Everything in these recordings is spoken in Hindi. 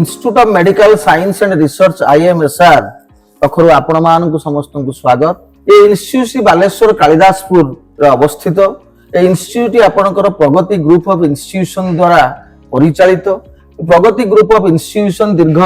Institute of medical science and research IMSR पखरु आपण मानकु समस्त को स्वागत। ये इन्स्टिट्यूट बालेश्वर कालिदासपुर अवस्थित। ये इन्स्टिट्यूट आपणकर प्रगति ग्रुप ऑफ इंस्टीट्यूशन द्वारा परिचालित। प्रगति ग्रुप ऑफ इंस्टीट्यूशन दीर्घ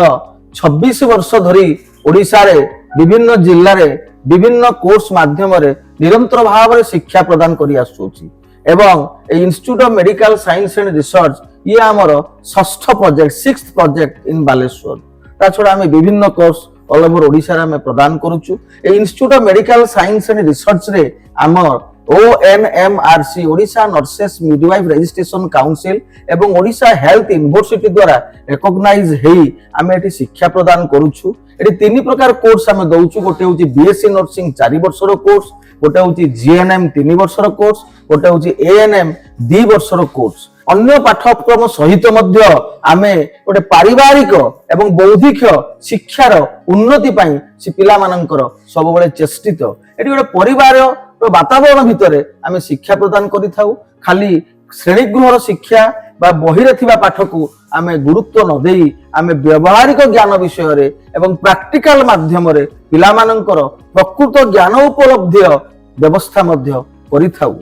26 वर्ष धरी ओडिशा रे विभिन्न जिल्ला रे विभिन्न कोर्स माध्यम रे निरंतर भाव रे शिक्षा प्रदान करि आसुछि एवं institute of medical science and research ये आमर षष्ठ project 6th project in Baleshwar. ता छडा हमें विभिन्न कोर्स ऑल ओवर ओडिशा रे हमें प्रदान करूछु। ए institute of medical science and research रे आमर ONMRC Odisha nurses midwife registration council एवं ओडिशा हेल्थ यूनिवर्सिटी द्वारा रिकॉग्नाइज हेई आमे एटी शिक्षा प्रदान करूछु। एटी तीन प्रकार कोर्स आमे दउछु। गोटे होची बीएससी नर्सिंग 4 वर्षर कोर्स, गोटे होची जीएनएम 3 वर्षर कोर्स, गोटे होची एएनएम 2 वर्षर कोर्स। अन्य पाठ्यक्रम सहित मध्य आमे गोटे पारिवारिक एवं बौद्धिक शिक्षार उन्नति पई से पिला मानकर सब बेले चेष्टित। एटी गोटे परिवार वातावरण भितर आमे शिक्षा प्रदान करिथाउ। खाली श्रेणीगृहर शिक्षा बा बहिरे थिबा पाठ को आमे गुरुत्व न देई आमे व्यवहारिक ज्ञान विषय रे एवं प्रैक्टिकल माध्यम रे पिला मानकर प्रकृत ज्ञान उपलब्धि व्यवस्था मध्य करिथाउ।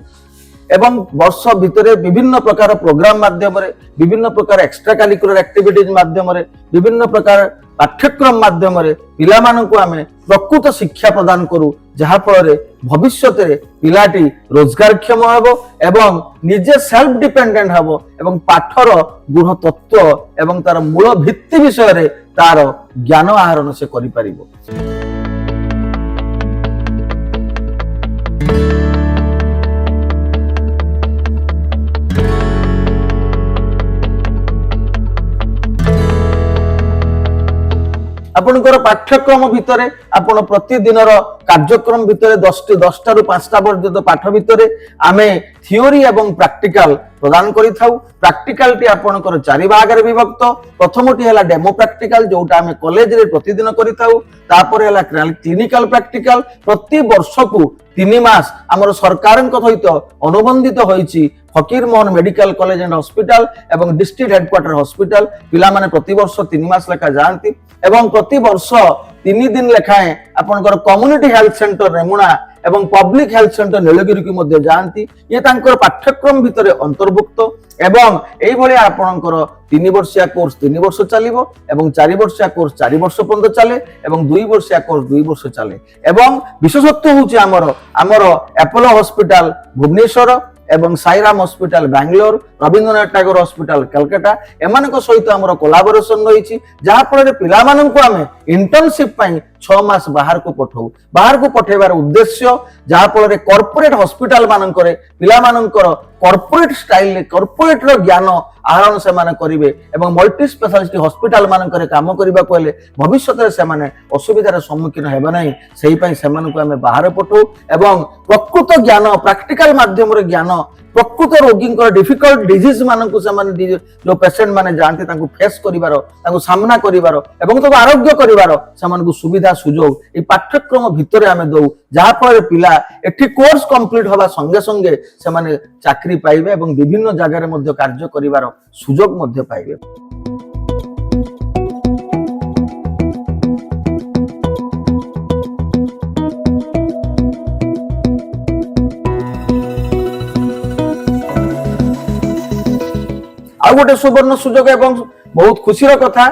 एवं वर्ष भितर विभिन्न प्रकार प्रोग्राम माध्यम रे विभिन्न प्रकार एक्स्ट्रा करिकुलर एक्टिविटीज माध्यम रे विभिन्न प्रकार पाठ्यक्रम माध्यम रे पिला मानकु आमे प्रकृत शिक्षा प्रदान करू, जहा फल रे भविष्यत रे पिलाटी रोजगारक्षम हेबो एवं निजे सेल्फ डिपेंडेंट हेबो एवं पाठर गुण तत्व एवं तार मूल भित्ति विषय रे तार ज्ञान आहरण से करि परिबो। आपनकर पाठ्यक्रम भितर आपण प्रतिदिन कार्यक्रम भितर 10 रु 5 पर्यंत पाठ भितर आमे थियोरी एवं प्रैक्टिकल प्रदान करिथाउ। प्रैक्टिकल टी आपनकर 4 भाग रे विभक्त। प्रथमटी हला डेमो प्रैक्टिकल जोटा आमे कॉलेज रे प्रतिदिन करिथाउ। तापर हला क्लिनिकल प्रैक्टिकल प्रति वर्ष को 3 मास हमर सरकारन को सहित अनुबंधित होईची फकीर Mohan medical college and hospital एवं डिस्ट्रिक्ट हेडक्वार्टर हॉस्पिटल। पिला माने प्रति वर्ष 3 मास लेखा जानती एवं प्रति वर्ष 3 दिन लेखाएं आपनकर कम्युनिटी हेल्थ सेंटर रेमुणा एवं पब्लिक हेल्थ सेंटर नीलगिरी की मध्य जानती। ये तांकर पाठ्यक्रम भितर अंतर्भुक्त एवं एई भली आपनकर 3 वर्षिया कोर्स 3 वर्ष चलिबो एवं 4 वर्षिया कोर्स 4 वर्ष पर्यंत चले एवं 2 वर्षिया कोर्स 2 वर्ष चले। एवं विशेषत्व होची हमर एपोलो हॉस्पिटल भुवनेश्वर एवं साईराम हॉस्पिटल बेंगलोर, रविंद्रनाथ टैगोर हॉस्पिटल कलकत्ता एमानक सहित हमर कोलाबोरेशन रहिछि, जहा फल पिला माननकु आमे इंटर्नशिप पई 6 मास बाहर को पठाऊ। बाहर को पठेबार उद्देश्य जहा फल कॉर्पोरेट हॉस्पिटल मानकर पिला मानकर कॉर्पोरेट स्टाइल कॉर्पोरेट रो ज्ञान आहरण से माने करिवे एवं मल्टी स्पेशलिटी हॉस्पिटल मानकर काम करिबा कोले भविष्यत रे से माने असुविधार सम्मुखीन हेबा नै। सेही पई से मानकु आमे बाहर पठाऊ एवं प्रकृत ज्ञान प्रैक्टिकल माध्यम रे ज्ञान प्रकृत रोगी डिफिकल्ट डिजीज मानकु से माने जो पेशेंट माने जानते तांकु फेस करिवारो तांकु सामना करिवारो एवं तो आरोग्य करिवारो से मानकु सुविधा सुजोग ए पाठ्यक्रम भितरे आमे दउ, जहा फल पिला एठी कोर्स कंप्लीट होबा संगे संगे से माने चाकरी पाइबे एवं विभिन्न जगह रे मध्य कार्य करिवारो सुजोग मध्य पाइबे। आ गोटे सुवर्ण सुजोग एवं बहुत खुशी कथा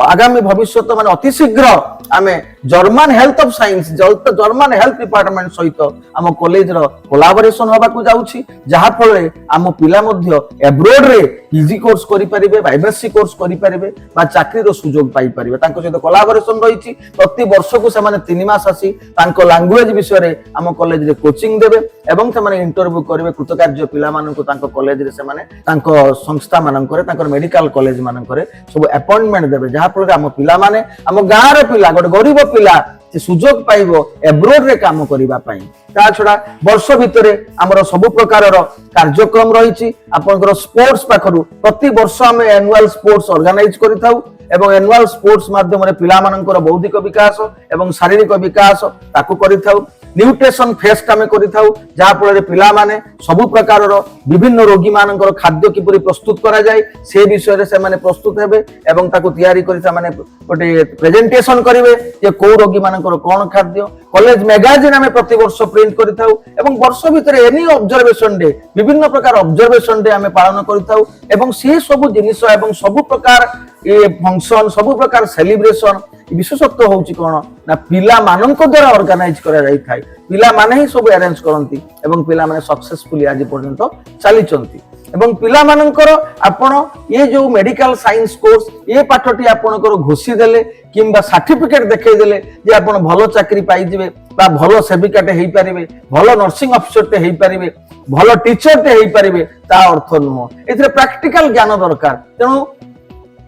आगामी भविष्य माने अति शीघ्र आमे German health of science German health department सहित आम कॉलेज रो कोलाबोरेशन होबा को जाउछि, जहा फल आम पिला मध्य एब्रोड रे पीजी कोर्स करि परिबे एमएससी कोर्स करि परिबे बा चाकरी रो सुजोग पाई परिबे। तांको सहित कोलाबोरेशन रहिछि। प्रति वर्ष को से माने 3 मास आसी तांको लैंग्वेज विषय रे आम कॉलेज रे कोचिंग देबे एवं से माने इंटरव्यू करिवे कृतकार्य पिला माननको तांको कॉलेज रे से माने तांको संस्था मानकरे तांको मेडिकल कॉलेज मानकरे सब अपॉइंटमेंट देबे, जहा फल आम पिला माने आम गाँ रे पिला गोटे गरीब पिला सुजोग पाइबो एब्रोड रे काम करिबा पई। ता छडा वर्ष भितरे हमर सब प्रकार कार्यक्रम रहिछि। आपनकर स्पोर्ट्स पाखरु प्रति वर्ष आमे एनुअल स्पोर्ट्स ऑर्गेनाइज करिथाउ एवं एनुअल स्पोर्ट्स माध्यम रे पिला मानकर बौद्धिक विकास एवं शारीरिक विकास ताकू करिथाउ। न्यूट्रिशन फेस्ट आम कर पिला माने सबु प्रकार विभिन्न रोगी मानकर खाद्य किपरि प्रस्तुत करा जाए से विषय से माने प्रस्तुत हेबे एवं ताको तैयारी करी माने गोटे प्रेजेंटेशन करिवे जे को रोगी मानकर कोन खाद्य कॉलेज मैगजीन आम प्रति वर्ष प्रिंट करिथाउ एवं वर्ष भितर एनी ऑब्जर्वेशन डे विभिन्न प्रकार ऑब्जर्वेशन डे आम पालन करिथाउ एवं से सब जिनिस एवं सब प्रकार ये फंक्शन सब प्रकार सेलिब्रेशन विशेषत्व होउची कोन ना पिला मानक द्वारा ऑर्गेनाइज करा जाई थाई पिला माने ही सब अरेंज करंती एवं पिला माने सक्सेसफुली आज पर्यंत चली चंती एवं पिला मानकर आपण ये जो मेडिकल साइंस कोर्स ये पाठटी आपणकर घोषी देले किंबा सर्टिफिकेट देखै देले जे आपण भलो चाकरी पाई जिवे बा भलो सेविकाटे हेई परिबे भलो नर्सिंग ऑफिसर ते हेई परिबे भलो टीचर ते हेई परिबे ता अर्थ नुह एथरे प्रैक्टिकल ज्ञान दरकार तेणु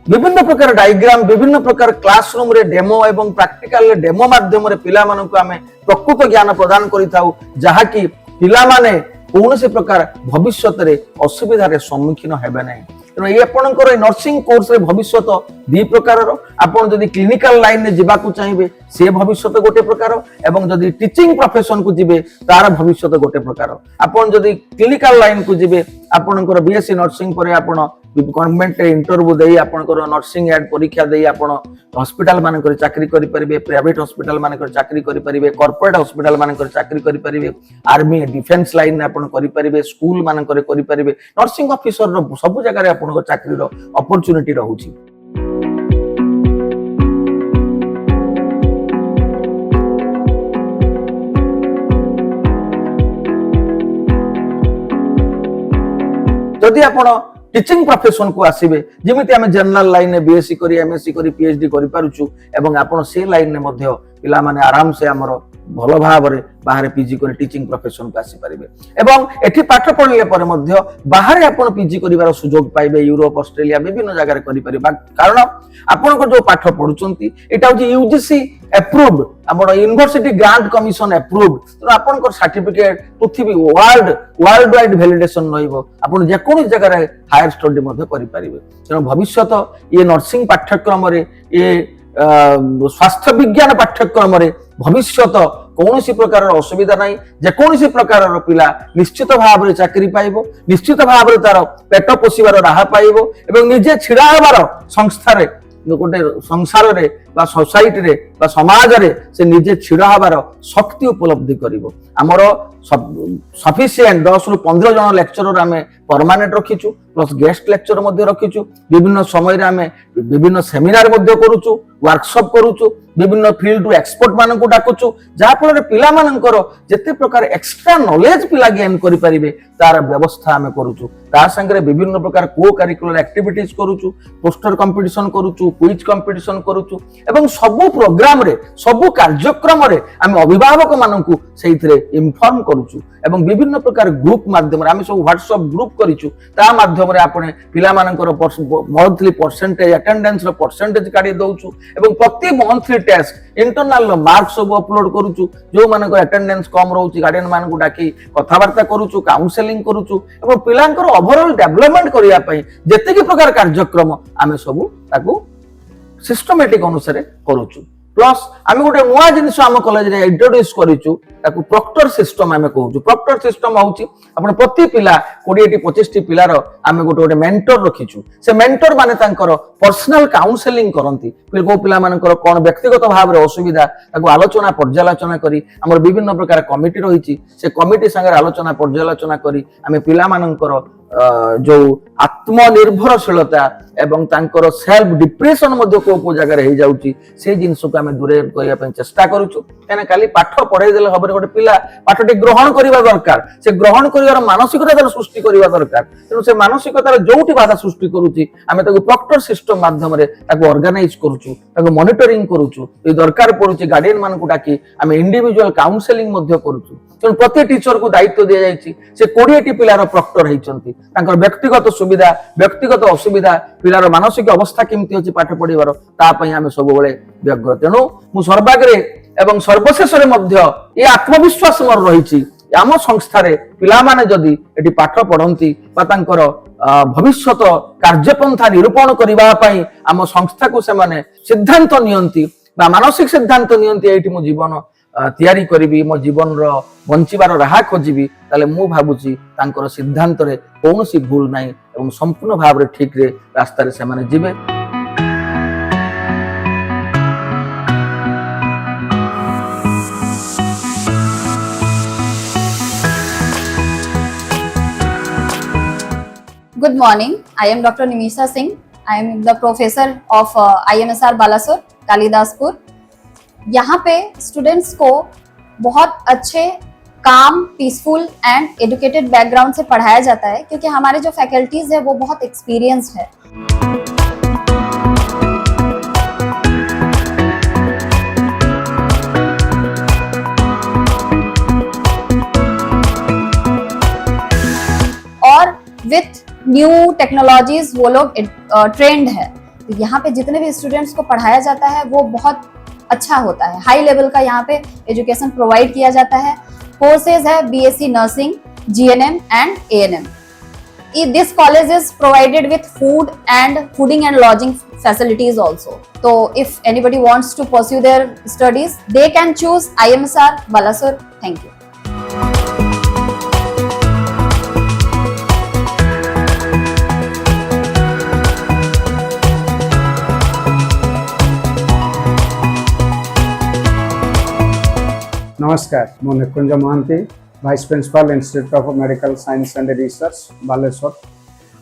विभिन्न प्रकार डायग्राम विभिन्न प्रकार क्लासरूम रे डेमो एवं प्रैक्टिकल डेमो माध्यम रे पिला मानकु आमे प्रकृत ज्ञान प्रदान करिथाउ जहा कि पिला माने कौनसी प्रकार भविष्य रे असुविधा रे सम्मुखीन हेबे नै तेणु ये आपणकर नर्सिंग कोर्स रे भविष्य दी प्रकार आपन जदि क्लिनिकल लाइन में जीवाकू चाहिए से भविष्य गोटे प्रकार एवं जदि टीचिंग प्रोफेशन को जीवे तार भविष्य गोटे प्रकार आपन जदि क्लिनिकल लाइन को जीवे आपनकर बीएससी नर्सिंग पर आपन गवर्नमेंट इंटरव्यू दे आपनकर नर्सिंग एड परीक्षा दे आपन हॉस्पिटल मानकर चाकरी करि परिबे प्राइवेट हॉस्पिटल मानकर चाकरी करि परिबे कॉर्पोरेट हॉस्पिटल मानकर चाकरी करि परिबे आर्मी डिफेंस लाइन में आपन करि परिबे स्कूल मानकर करि परिबे नर्सिंग ऑफिसर रो सब जगह रे आपन चाकरी रो अपॉर्चुनिटी रहउची जदि आपण टीचिंग प्रोफेशन को आसीबे जेमिति आमे जनरल लाइन में बीएससी करी एमएससी करी पीएचडी करि पारुछु एवं आपण से लाइन में मध्य पिला माने आराम से हमर भलो भाव रे बाहर पीजी कर टीचिंग प्रोफेशन को आसी परिबे एवं एठी पाठ पढले पर मध्य बाहर आपण पीजी करिवार सुयोग पाइबे यूरोप ऑस्ट्रेलिया विभिन्न जगह रे करि परिबा कारण आपण को जो पाठ पढुचंती एटा होची यूजीसी अप्रूव्ड हमर यूनिवर्सिटी ग्रांट कमिशन अप्रूव्ड तो आपण को सर्टिफिकेट पृथ्वी वर्ल्ड वाइड वैलिडेशन रहइबो आपण जे कोन जगह रे हायर स्टडी मध्य करि परिबे तेनो भविष्यत ये नर्सिंग पाठ्यक्रम रे ये स्वास्थ्य विज्ञान पाठ्यक्रम रे भविष्यत कौन सी प्रकार असुविधा नहीं जेकोसी प्रकार पिला निश्चित भाव में चाकरी पाइबो निश्चित भाव में तार पेट पोषिबार राह पाइबो एवं निजे छिड़ा हबार संस्था रे गोटे संसार रे बा सोसाइटी रे बा समाज रे से निजे छिड़ा हबार शक्ति उपलब्धि करिवो हमर सफिशिएंट 10 रु 15 जन लेक्चरर आमे परमानेंट रखिछु प्लस गेस्ट लेक्चर मध्ये रखिछु विभिन्न समय रे आमे विभिन्न सेमिनार मध्ये करूछु वर्कशॉप करूछु विभिन्न फील्ड एक्सपर्ट मान को डाकुछु जहा फल पिला मानकर जेते प्रकार एक्स्ट्रा नॉलेज पिला गेन करि परिबे तार व्यवस्था आमे करूछु ता संगे विभिन्न प्रकार को करिकुलर एक्टिविटीज करूछु पोस्टर कंपटीशन करूछु क्विज कंपटीशन करूछु एवं सबु प्रोग्राम रे सबु कार्यक्रम रे आमे अभिभावक माननकु सेइथरे इन्फॉर्म करूछु एवं विभिन्न प्रकार ग्रुप माध्यम रे आमे सब व्हाट्सएप ग्रुप करिछु ता माध्यम रे आपने पिला मानकर मंथली परसेंटेज अटेंडेंस रो परसेंटेज काढी दउछु एवं प्रति मंथली टेस्ट इंटरनल मार्क सब अपलोड करूछु जो मानकर अटेंडेंस कम रहउची गार्डियन मान को डाकी कथा वार्ता करूछु काउंसलिंग करूछु एवं पिलांकर ओवरऑल डेवलपमेंट करिया पई जते की प्रकार कार्यक्रम आमे सब ताकू सिस्टमैटिक अनुसार करूछु प्लस आमे गोटे नुआ जिनिस आम कॉलेज रे इंट्रोड्यूस करिछु ताकू प्रॉक्टर सिस्टम आमे कहूछु प्रॉक्टर सिस्टम होउची आपण प्रति पिला 20 टी 25 टी पिलार आमे गोटे मेंटर रखिछु से मेंटर माने तांकर पर्सनल काउंसलिंग करंती को पिला मानकर कोन व्यक्तिगत भाव रे असुविधा ताकू आलोचना पर्यालोचना करी हमर विभिन्न प्रकार कमिटी रहिछि से कमिटी संगे आलोचना पर्यालोचना करी आमे पिला मानकर जो आत्मनिर्भरशीलता एवं तांकर सेल्फ डिप्रेशन मध्य को जगह रही जाउची से जिंस को आमे दूरे करिया पे चेष्टा करूछु एना खाली पाठ पढाई देले हबरे गोटे पिला पाठटी ग्रहण करिवा दरकार से ग्रहण करिवार मानसिकता सृष्टि करिवा दरकार तेनु से मानसिकता जोउटी बाधा सृष्टि करूची आमे ताको प्रॉक्टर सिस्टम माध्यम रे ताको ऑर्गेनाइज करूछु ताको मॉनिटरिंग करूछु ए दरकार पडुची गार्डियन मान को डाकी आमे इंडिविजुअल काउंसलिंग मध्य करूछु तेनु प्रति टीचर को दायित्व दिया जायछि से 20 टी पिलार प्रॉक्टर हेचंती तांकर व्यक्तिगत सुविधा व्यक्तिगत असुविधा पिलार मानसिक अवस्था केमती अछि पाठ पढिबार ता पई आमे सब बेले व्यग्र तेनु मु सर्वाग्रे एवं सर्वशेष रे मध्य ए आत्मविश्वास मोर रहिछि आम संस्था रे पिला माने जदि एटी पाठ पढंती बा तांकर भविष्यत कार्यपंथा निरूपण करिबा पई आम संस्था को से माने सिद्धांत नियंती बा मानसिक सिद्धांत नियंती एटी मु जीवन तैयारी करी मो जीवन बंचार राह खोजी ताले मु भावुची तांकर सिद्धांत रे कौनसी भूल नहीं एवं संपूर्ण भाव रे ठीक रे रास्ता रे से माने जिबे। Good morning. I am Dr. Nimisha Singh. I am the professor of IMSR Balasore, Kalidaspur. यहाँ पे स्टूडेंट्स को बहुत अच्छे काम, पीसफुल एंड एजुकेटेड बैकग्राउंड से पढ़ाया जाता है क्योंकि हमारे जो फैकल्टीज है वो बहुत एक्सपीरियंस्ड है। और विथ न्यू टेक्नोलॉजीज वो लोग ट्रेंड है। तो यहाँ पे जितने भी स्टूडेंट्स को पढ़ाया जाता है वो बहुत अच्छा होता है। हाई लेवल का यहाँ पे एजुकेशन प्रोवाइड किया जाता है। कोर्सेज है BSc nursing, GNM and ANM. This college is provided with fooding and lodging facilities also. So if anybody wants to pursue their studies, they can choose IMSR Balasore. Thank you. नमस्कार, मो Nikunj Mahanti, vice principal institute of medical science and research Baleswar.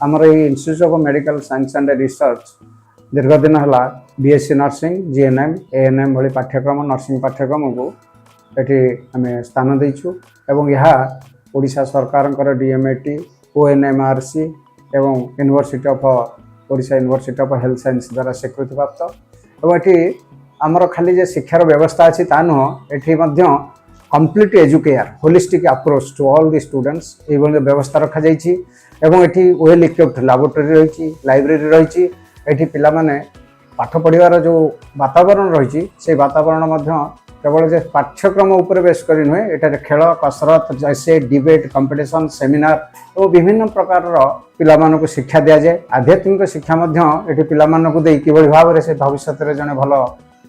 आमर ये institute of medical science and research दीर्घ दिन है बीएससी नर्सिंग, जीएनएम, एएनएम भली पाठ्यक्रम नर्सिंग पाठ्यक्रम को ये आम स्थान देचु एवं यह ओडिशा सरकार डीएमएटी, ओएनएमआरसी एवं university of Odisha university of health science द्वारा स्वीकृति प्राप्त। एवं ये आमर खाली जे शिक्षार व्यवस्था अच्छी ता नुह, ये complete educare holistic approach to all the students ये व्यवस्था रखा जाइए। ये वेल इक्विप्ड लैबोरेटरी रही, लाइब्रेरी रही। ये पिला माने पाठ पढ़ार जो वातावरण रही से वातावरण केवल जे पाठ्यक्रम उपर बेस कर नुहे, ये खेल कसरत जैसे डिबेट कंपिटिशन सेमिनार और विभिन्न प्रकार पिला को शिक्षा दि जाए। आध्यात्मिक शिक्षा ये पिला दे किभली भाव से भविष्य में जड़े भल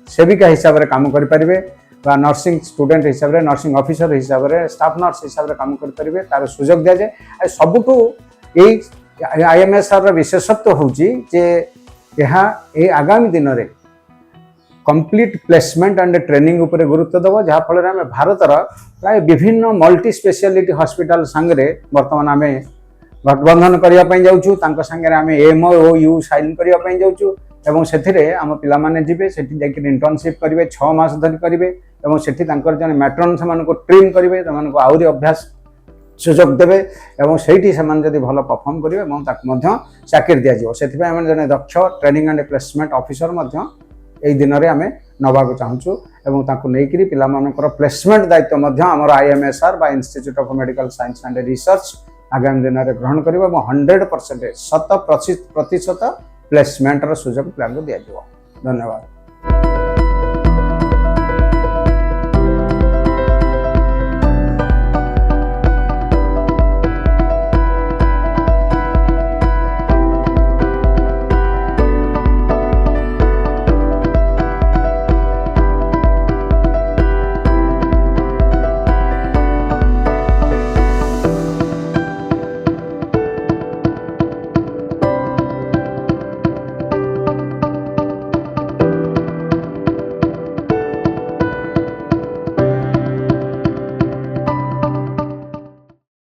सेविका हिसाब से काम करें, नर्सिंग स्टूडेंट हिसाब से, नर्सिंग ऑफिसर हिसाब से, स्टाफ नर्स हिसाब से काम करें, तार सुजोग दि जाए। सबुठू ये आईएमएसआर विशेषत्व हूँ आगामी दिन में कंप्लीट प्लेसमेंट एंड ट्रेनिंग उपर गुरुत्व दब, जहाँफल आम भारतर प्राय विभिन्न मल्टी स्पेशलिटी हॉस्पिटल सांगे बर्तमान आम गठबंधन करने जाऊँ, सांगे आम एमओयू साइन करने जाऊँ एवं से आम पिला माने जिबे सेठी जाके इंटर्नशिप करेंगे 6 मास धरी करेंगे एवं सेठी तांकर जने मैट्रन से ट्रेन करेंगे, से आहरी अभ्यास सुजोग देवे एवं सेठी से जदि भल परफॉर्म करेंगे चाकरी दि जाए। से जने दक्ष ट्रेनिंग एंड प्लेसमेंट ऑफिसर यही दिन में आम नवाक चाहूँ एवं नहीं पिला प्लेसमेंट दायित्व आमर आईएमएसआर बा institute of medical science and research आगामी दिन में ग्रहण कर 100% 100% प्लेसमेंट सुजोग पिला दि जाए। धन्यवाद।